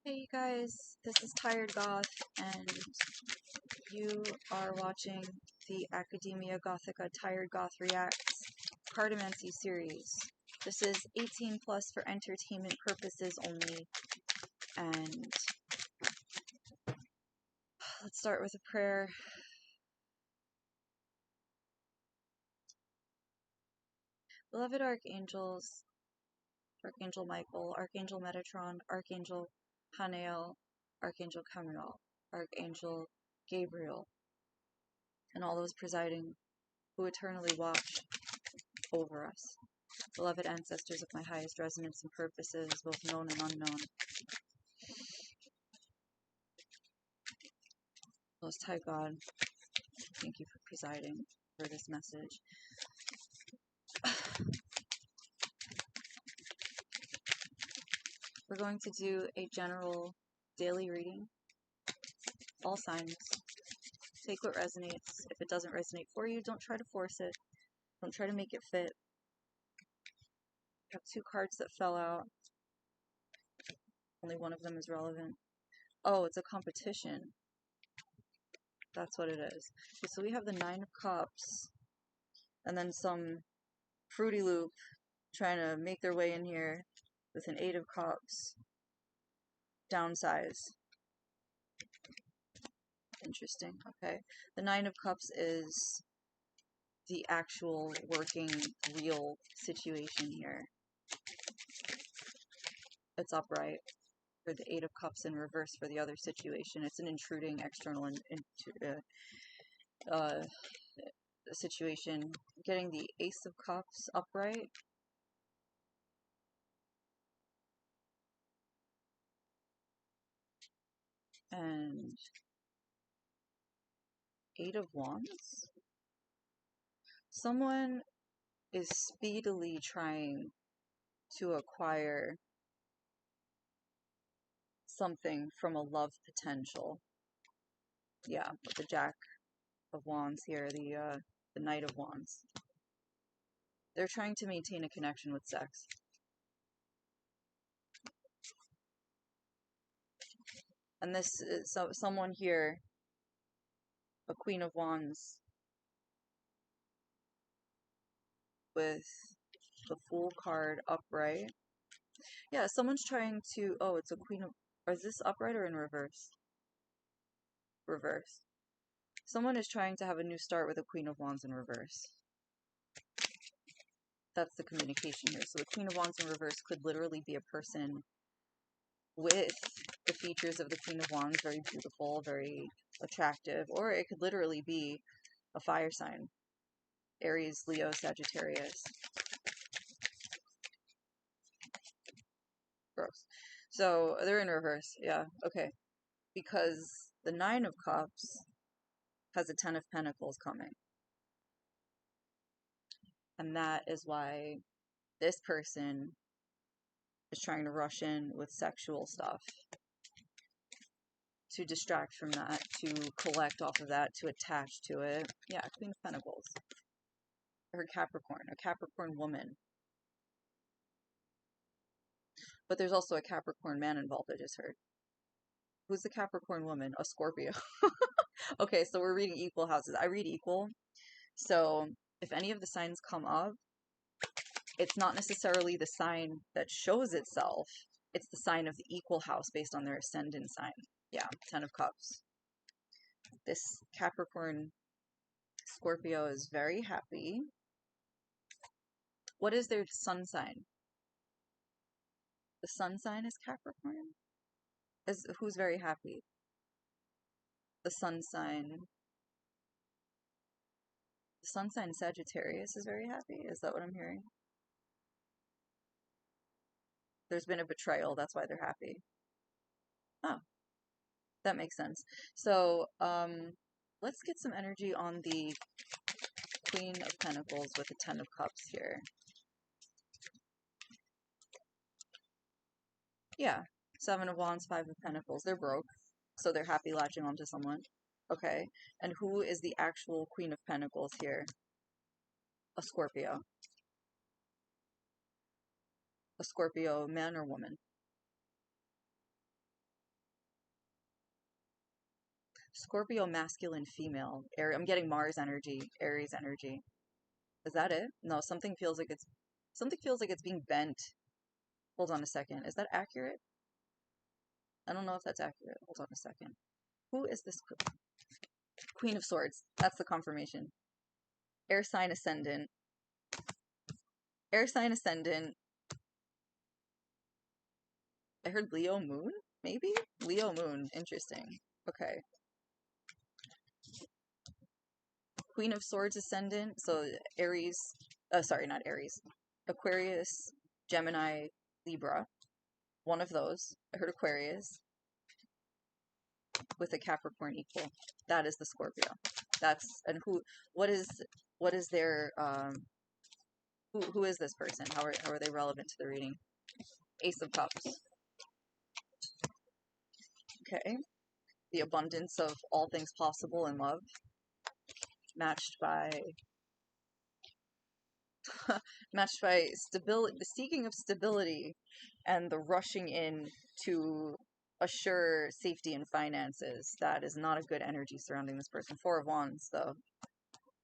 Hey you guys, this is tiredg0th, and you are watching the Academia Gothica tiredg0th Reacts Cartomancy series. This is 18 plus for entertainment purposes only, and let's start with a prayer. Beloved archangels, Archangel Michael, Archangel Metatron, Archangel Hanael, Archangel Camiel, Archangel Gabriel, and all those presiding who eternally watch over us. Beloved ancestors of my highest resonance and purposes, both known and unknown. Most High God, thank you for presiding over this message. We're going to do a general daily reading. All signs. Take what resonates. If it doesn't resonate for you, don't try to force it. Don't try to make it fit. I have two cards that fell out. Only one of them is relevant. Oh, it's a competition. That's what it is. Okay, so we have the Nine of Cups, and then some Fruity Loop trying to make their way in here with an Eight of Cups. Downsize. Interesting. Okay. The Nine of Cups is the actual working, real situation here. It's upright. For the Eight of Cups in reverse for the other situation. It's an intruding external situation. Getting the Ace of Cups upright. And Eight of Wands. Someone is speedily trying to acquire something from a love potential. Yeah, with the Jack of Wands here, the Knight of Wands. They're trying to maintain a connection with sex. And this is someone here, a Queen of Wands, with the Fool card upright. Yeah, someone's trying to, oh, it's a Queen of, or is this upright or in reverse? Reverse. Someone is trying to have a new start with a Queen of Wands in reverse. That's the communication here. So the Queen of Wands in reverse could literally be a person with the features of the Queen of Wands, very beautiful, very attractive, or it could literally be a fire sign. Aries, Leo, Sagittarius. Gross. So they're in reverse, yeah, okay. Because the Nine of Cups has a Ten of Pentacles coming. And that is why this person is trying to rush in with sexual stuff. To distract from that, to collect off of that, to attach to it. Yeah, Queen of Pentacles. Her Capricorn, a Capricorn woman. But there's also a Capricorn man involved, I just heard. Who's the Capricorn woman? A Scorpio. Okay, so we're reading equal houses. I read equal. So if any of the signs come up, it's not necessarily the sign that shows itself. It's the sign of the equal house based on their ascendant sign. Yeah, Ten of Cups. This Capricorn Scorpio is very happy. What is their sun sign? The sun sign is Capricorn? Who's very happy? The sun sign. The sun sign Sagittarius is very happy? Is that what I'm hearing? There's been a betrayal, that's why they're happy. Oh, that makes sense. So, let's get some energy on the Queen of Pentacles with the Ten of Cups here. Yeah, Seven of Wands, Five of Pentacles. They're broke, so they're happy latching onto someone. Okay, and who is the actual Queen of Pentacles here? A Scorpio. A Scorpio man or woman? Scorpio masculine female. I'm getting Mars energy, Aries energy. Is that it? No, something feels like it's being bent. Hold on a second. Is that accurate? I don't know if that's accurate. Hold on a second. Who is this Queen of Swords? That's the confirmation. Air sign ascendant. Air sign ascendant. I heard Leo moon? Maybe? Leo moon. Interesting. Okay. Queen of Swords ascendant. So Aries. Sorry, not Aries. Aquarius, Gemini, Libra. One of those. I heard Aquarius. With a Capricorn equal. That is the Scorpio. And what is their, who is this person? How are they relevant to the reading? Ace of Cups. Okay. The abundance of all things possible in love. Matched by stability, the seeking of stability, and the rushing in to assure safety and finances. That is not a good energy surrounding this person. Four of Wands, though.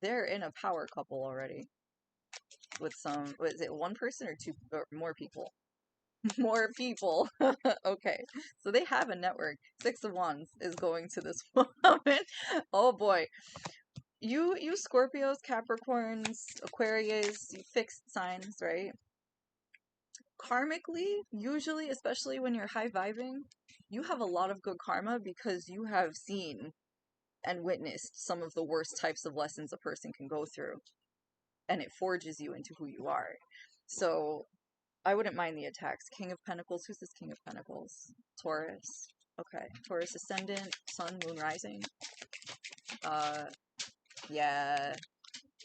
They're in a power couple already. With is it one person or two or more people? More people. Okay. So they have a network. Six of Wands is going to this woman. Oh boy. You Scorpios, Capricorns, Aquarius, you fixed signs, right? Karmically, usually, especially when you're high vibing, you have a lot of good karma because you have seen and witnessed some of the worst types of lessons a person can go through. And it forges you into who you are. So I wouldn't mind the attacks. King of Pentacles. Who's this King of Pentacles? Taurus. Okay. Taurus ascendant, sun, moon rising. Yeah.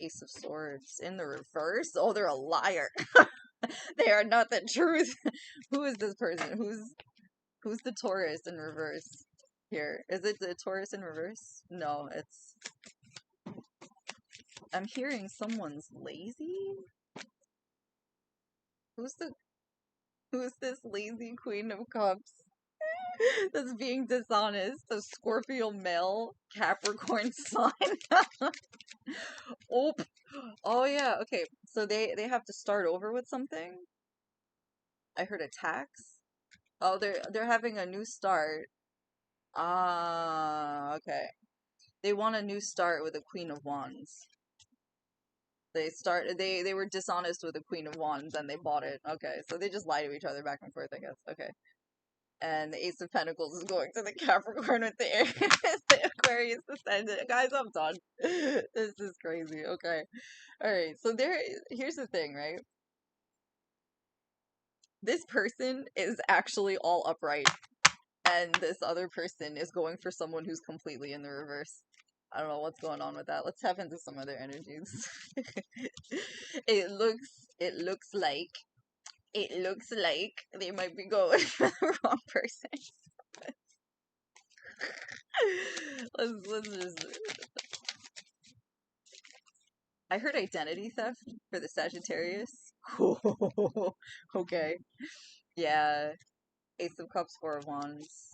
Ace of Swords in the reverse. Oh, they're a liar. They are not the truth. Who is this person? Who's the Taurus in reverse here? Is it the Taurus in reverse? No, it's... I'm hearing someone's lazy? Who's this lazy Queen of Cups that's being dishonest? A Scorpio male Capricorn sun? Oh yeah, okay. So they have to start over with something? I heard attacks. Oh, they're having a new start. Ah, okay. They want a new start with a Queen of Wands. They were dishonest with the Queen of Wands and they bought it. Okay, so they just lie to each other back and forth, I guess. Okay. And the Ace of Pentacles is going to the Capricorn with the Aries, the Aquarius ascendant. Guys, I'm done. This is crazy. Okay. Alright, so here's the thing, right? This person is actually all upright. And this other person is going for someone who's completely in the reverse. I don't know what's going on with that. Let's tap into some other energies. It looks like they might be going for the wrong person. let's just... I heard identity theft for the Sagittarius. Okay. Yeah. Ace of Cups, Four of Wands.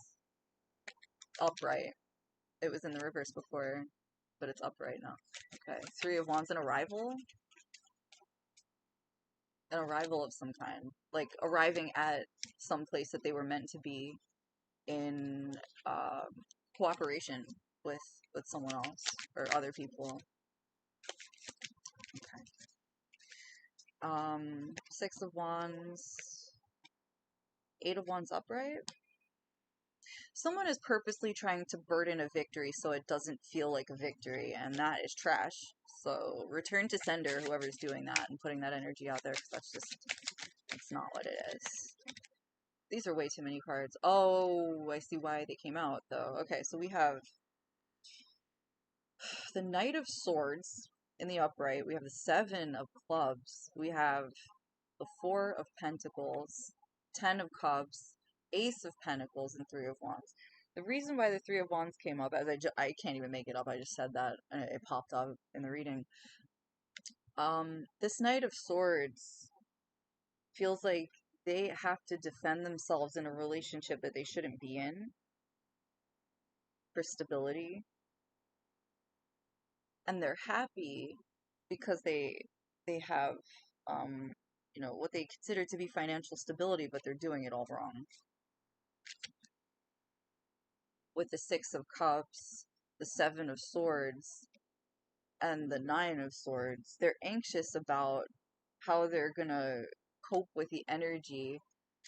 Upright. It was in the reverse before, but it's upright now. Okay. Three of Wands, an arrival? An arrival of some kind. Like, arriving at some place that they were meant to be in cooperation with someone else or other people. Okay. Six of Wands. Eight of Wands upright. Someone is purposely trying to burden a victory so it doesn't feel like a victory, and that is trash. So return to sender, whoever's doing that, and putting that energy out there, because that's not what it is. These are way too many cards. Oh, I see why they came out, though. Okay, so we have the Knight of Swords in the upright. We have the Seven of Clubs. We have the Four of Pentacles, Ten of Cups, Ace of Pentacles, and Three of Wands. The reason why the Three of Wands came up, as I can't even make it up, I just said that, and it popped up in the reading. This Knight of Swords feels like they have to defend themselves in a relationship that they shouldn't be in. for stability, and they're happy because they have you know, what they consider to be financial stability, but they're doing it all wrong. With the Six of Cups, the Seven of Swords, and the Nine of Swords, they're anxious about how they're gonna cope with the energy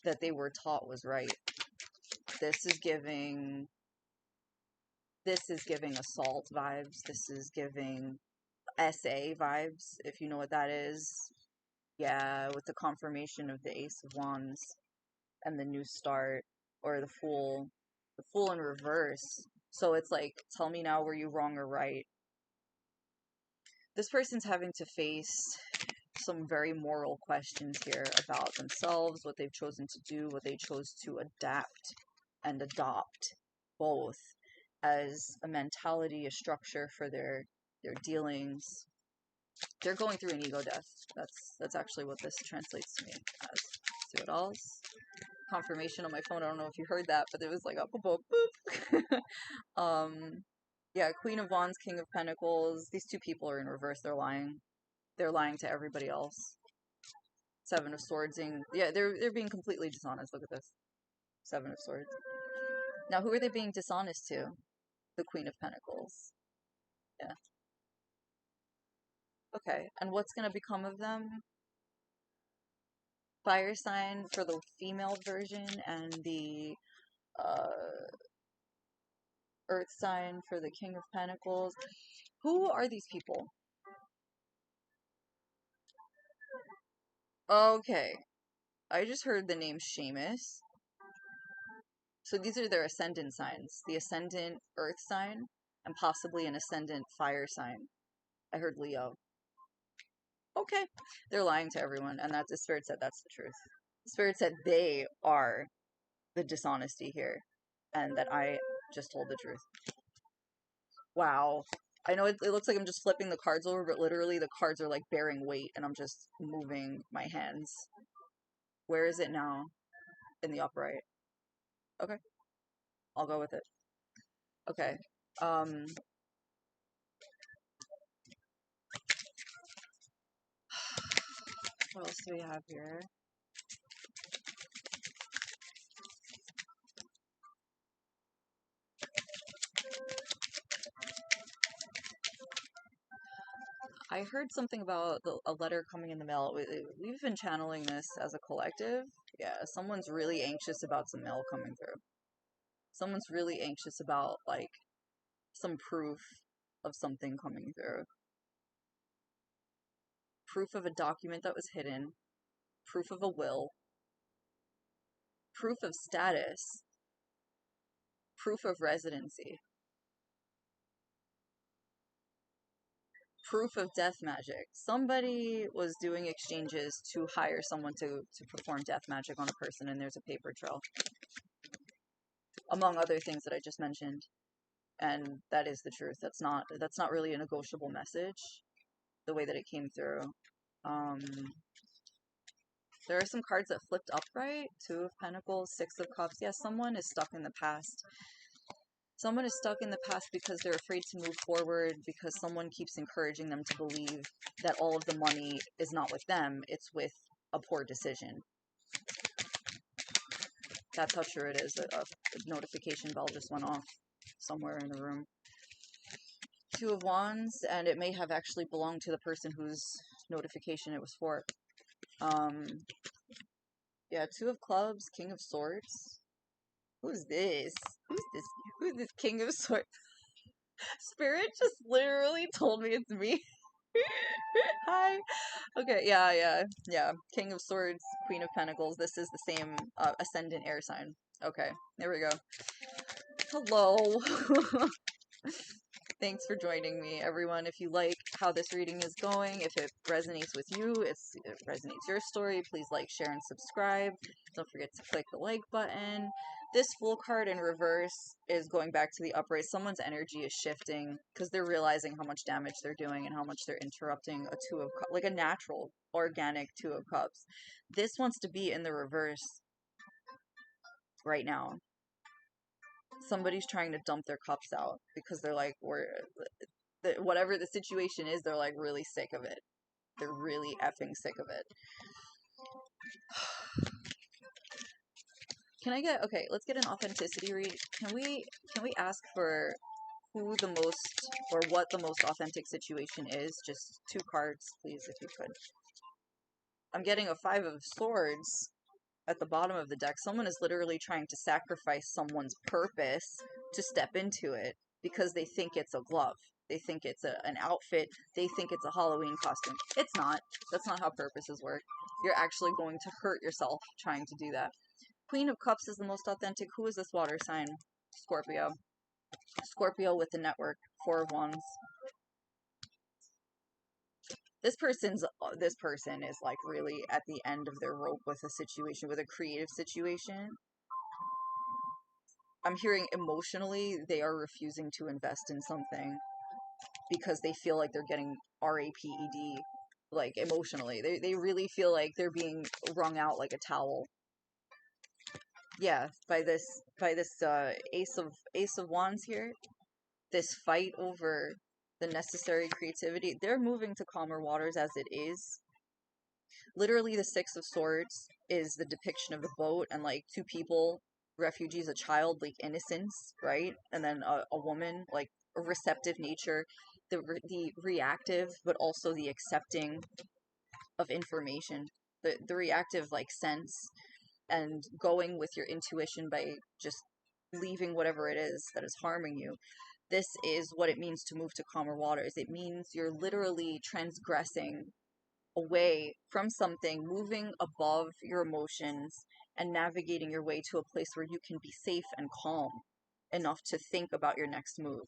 that they were taught was right. This is giving assault vibes. This is giving SA vibes, if you know what that is. Yeah, with the confirmation of the Ace of Wands and the New Start, or the Fool. The Fool in reverse. So it's like, tell me now, were you wrong or right? This person's having to face some very moral questions here about themselves, what they've chosen to do, what they chose to adapt and adopt, both as a mentality, a structure for their dealings. They're going through an ego death. That's actually what this translates to me as. Let's see what else. Confirmation on my phone. I don't know if you heard that, but it was like a boop boop. Yeah, Queen of Wands, King of Pentacles. These two people are in reverse. They're lying. They're lying to everybody else. Seven of Swords. Yeah, they're being completely dishonest. Look at this. Seven of Swords. Now, who are they being dishonest to? The Queen of Pentacles. Yeah. Okay, and what's going to become of them? Fire sign for the female version, and the earth sign for the King of Pentacles. Who are these people? Okay, I just heard the name Seamus. So these are their ascendant signs. The ascendant earth sign, and possibly an ascendant fire sign. I heard Leo. Okay, they're lying to everyone, and that's the Spirit said that's the truth. The Spirit said they are the dishonesty here, and that I just told the truth. Wow. I know it looks like I'm just flipping the cards over, but literally the cards are like bearing weight, and I'm just moving my hands. Where is it now? In the upright. Okay. I'll go with it. Okay. What else do we have here? I heard something about a letter coming in the mail. We've been channeling this as a collective. Yeah, someone's really anxious about some mail coming through. Someone's really anxious about, like, some proof of something coming through. Proof of a document that was hidden. Proof of a will. Proof of status. Proof of residency. Proof of death magic. Somebody was doing exchanges to hire someone to perform death magic on a person, and there's a paper trail. Among other things that I just mentioned. And that is the truth. That's not really a negotiable message, the way that it came through. There are some cards that flipped upright. Two of Pentacles, Six of Cups. Yeah, someone is stuck in the past. Someone is stuck in the past because they're afraid to move forward, because someone keeps encouraging them to believe that all of the money is not with them, it's with a poor decision. That's how true it is. A notification bell just went off somewhere in the room. Two of Wands, and it may have actually belonged to the person whose notification it was for. Yeah, Two of Clubs, King of Swords. Who's this? Who's this King of Swords? Spirit just literally told me it's me. Hi. Okay, yeah. King of Swords, Queen of Pentacles. This is the same ascendant air sign. Okay, there we go. Hello. Thanks for joining me, everyone. If you like how this reading is going, if it resonates with you, it resonates your story, please like, share, and subscribe. Don't forget to click the like button. This Fool card in reverse is going back to the upright. Someone's energy is shifting because they're realizing how much damage they're doing and how much they're interrupting a Two of Cups, like a natural, organic Two of Cups. This wants to be in the reverse right now. Somebody's trying to dump their cups out because they're like, whatever the situation is, they're like really sick of it. They're really effing sick of it. Can I get, okay, let's get an authenticity read. Can we ask for who the most, or what the most authentic situation is? Just 2 cards, please, if you could. I'm getting a 5 of Swords at the bottom of the deck. Someone is literally trying to sacrifice someone's purpose to step into it because they think it's a glove. They think it's an outfit. They think it's a Halloween costume. It's not. That's not how purposes work. You're actually going to hurt yourself trying to do that. Queen of Cups is the most authentic. Who is this water sign? Scorpio. Scorpio with the network. 4 of Wands. This person is like really at the end of their rope with a situation, with a creative situation. I'm hearing emotionally they are refusing to invest in something because they feel like they're getting RAPED, like emotionally. They really feel like they're being wrung out like a towel. Yeah, by this Ace of Wands here, this fight over the necessary creativity, they're moving to calmer waters as it is. Literally, the 6 of Swords is the depiction of the boat and like 2 people, refugees, a child, like innocence, right? And then a woman, like a receptive nature, the reactive, but also the accepting of information, the reactive like sense, and going with your intuition by just leaving whatever it is that is harming you. This is what it means to move to calmer waters. It means you're literally transgressing away from something, moving above your emotions, and navigating your way to a place where you can be safe and calm enough to think about your next move.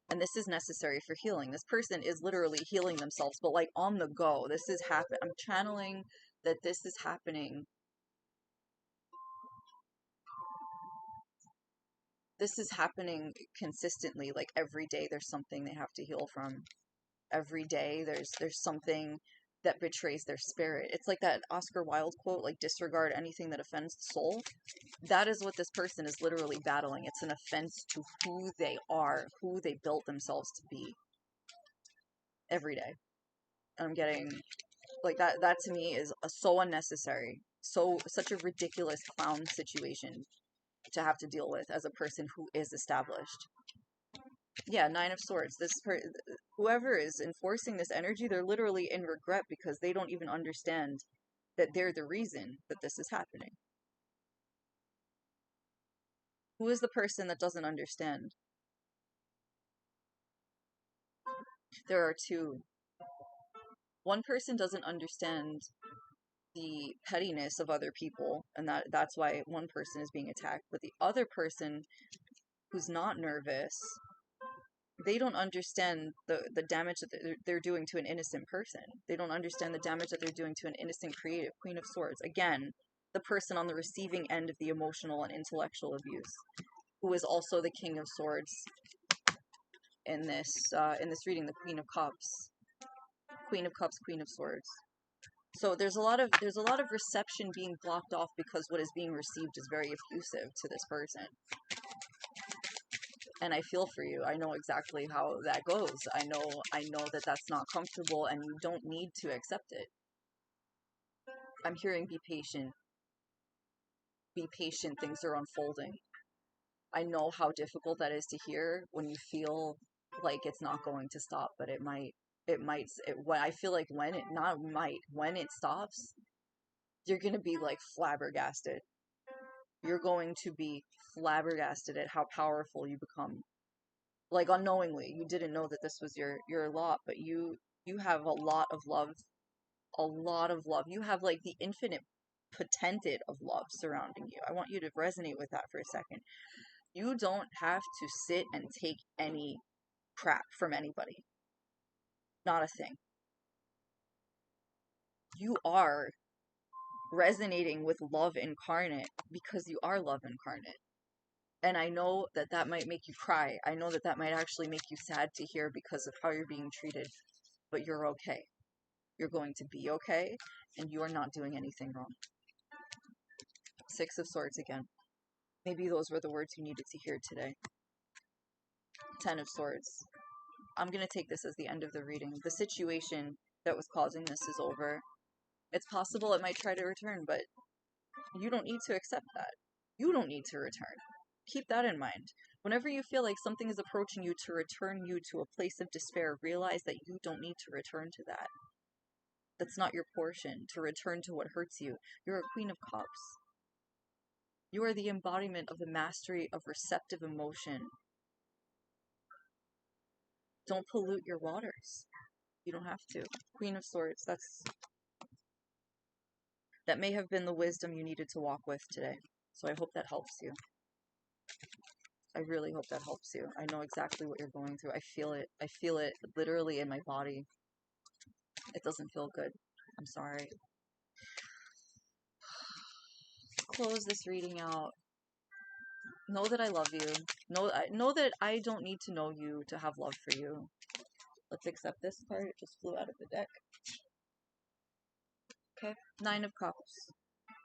And this is necessary for healing. This person is literally healing themselves, but like on the go. This is I'm channeling that this is happening. This is happening consistently. Like every day there's something they have to heal from. Every day there's something that betrays their spirit. It's like that Oscar Wilde quote, like, disregard anything that offends the soul. That is what this person is literally battling. It's an offense to who they are, who they built themselves to be. Every day. I'm getting, like, that to me is so unnecessary. Such a ridiculous clown situation to have to deal with as a person who is established. Yeah, 9 of Swords. Whoever is enforcing this energy, they're literally in regret because they don't even understand that they're the reason that this is happening. Who is the person that doesn't understand? There are 2. One person doesn't understand the pettiness of other people, and that's why one person is being attacked. But the other person, who's not nervous, they don't understand the damage that they're doing to an innocent person. They don't understand the damage that they're doing to an innocent creative. Queen of Swords. Again, the person on the receiving end of the emotional and intellectual abuse, who is also the King of Swords in this reading, the Queen of Cups. Queen of Cups, Queen of Swords. So there's a lot of reception being blocked off because what is being received is very effusive to this person. And I feel for you. I know exactly how that goes. I know that that's not comfortable, and you don't need to accept it. I'm hearing be patient. Be patient, things are unfolding. I know how difficult that is to hear when you feel like it's not going to stop, but it might. I feel like when it stops, you're going to be like flabbergasted. You're going to be flabbergasted at how powerful you become. Like unknowingly, you didn't know that this was your lot, but you have a lot of love. A lot of love. You have like the infinite potentive of love surrounding you. I want you to resonate with that for a second. You don't have to sit and take any crap from anybody. Not a thing. You are resonating with love incarnate because you are love incarnate. And I know that that might make you cry. I know that that might actually make you sad to hear because of how you're being treated. But you're okay. You're going to be okay, and you are not doing anything wrong. 6 of Swords again. Maybe those were the words you needed to hear today. 10 of Swords. I'm going to take this as the end of the reading. The situation that was causing this is over. It's possible it might try to return, but you don't need to accept that. You don't need to return. Keep that in mind. Whenever you feel like something is approaching you to return you to a place of despair, realize that you don't need to return to that. That's not your portion, to return to what hurts you. You're a Queen of Cups. You are the embodiment of the mastery of receptive emotion. Don't pollute your waters. You don't have to. Queen of Swords, that may have been the wisdom you needed to walk with today. So I hope that helps you. I really hope that helps you. I know exactly what you're going through. I feel it. I feel it literally in my body. It doesn't feel good. I'm sorry. Close this reading out. Know that I love you. Know that I don't need to know you to have love for you. Let's accept this card. It just flew out of the deck. Okay. 9 of Cups.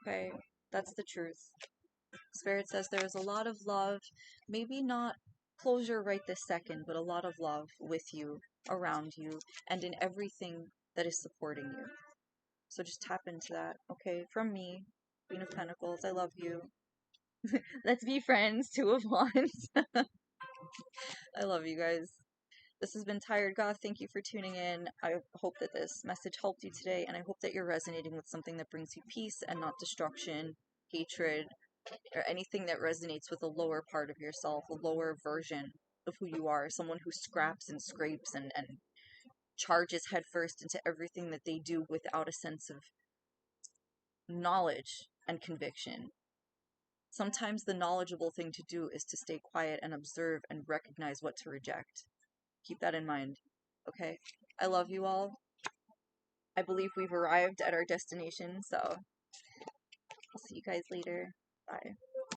Okay. That's the truth. Spirit says there is a lot of love. Maybe not closure right this second, but a lot of love with you, around you, and in everything that is supporting you. So just tap into that. Okay. From me, Queen of Pentacles. I love you. Let's be friends. 2 of Wands. I love you guys. This has been tiredg0th. Thank you for tuning in. I hope that this message helped you today, and I hope that you're resonating with something that brings you peace and not destruction, hatred, or anything that resonates with a lower part of yourself, a lower version of who you are, someone who scraps and scrapes and charges headfirst into everything that they do without a sense of knowledge and conviction. Sometimes the knowledgeable thing to do is to stay quiet and observe and recognize what to reject. Keep that in mind, okay? I love you all. I believe we've arrived at our destination, so I'll see you guys later. Bye.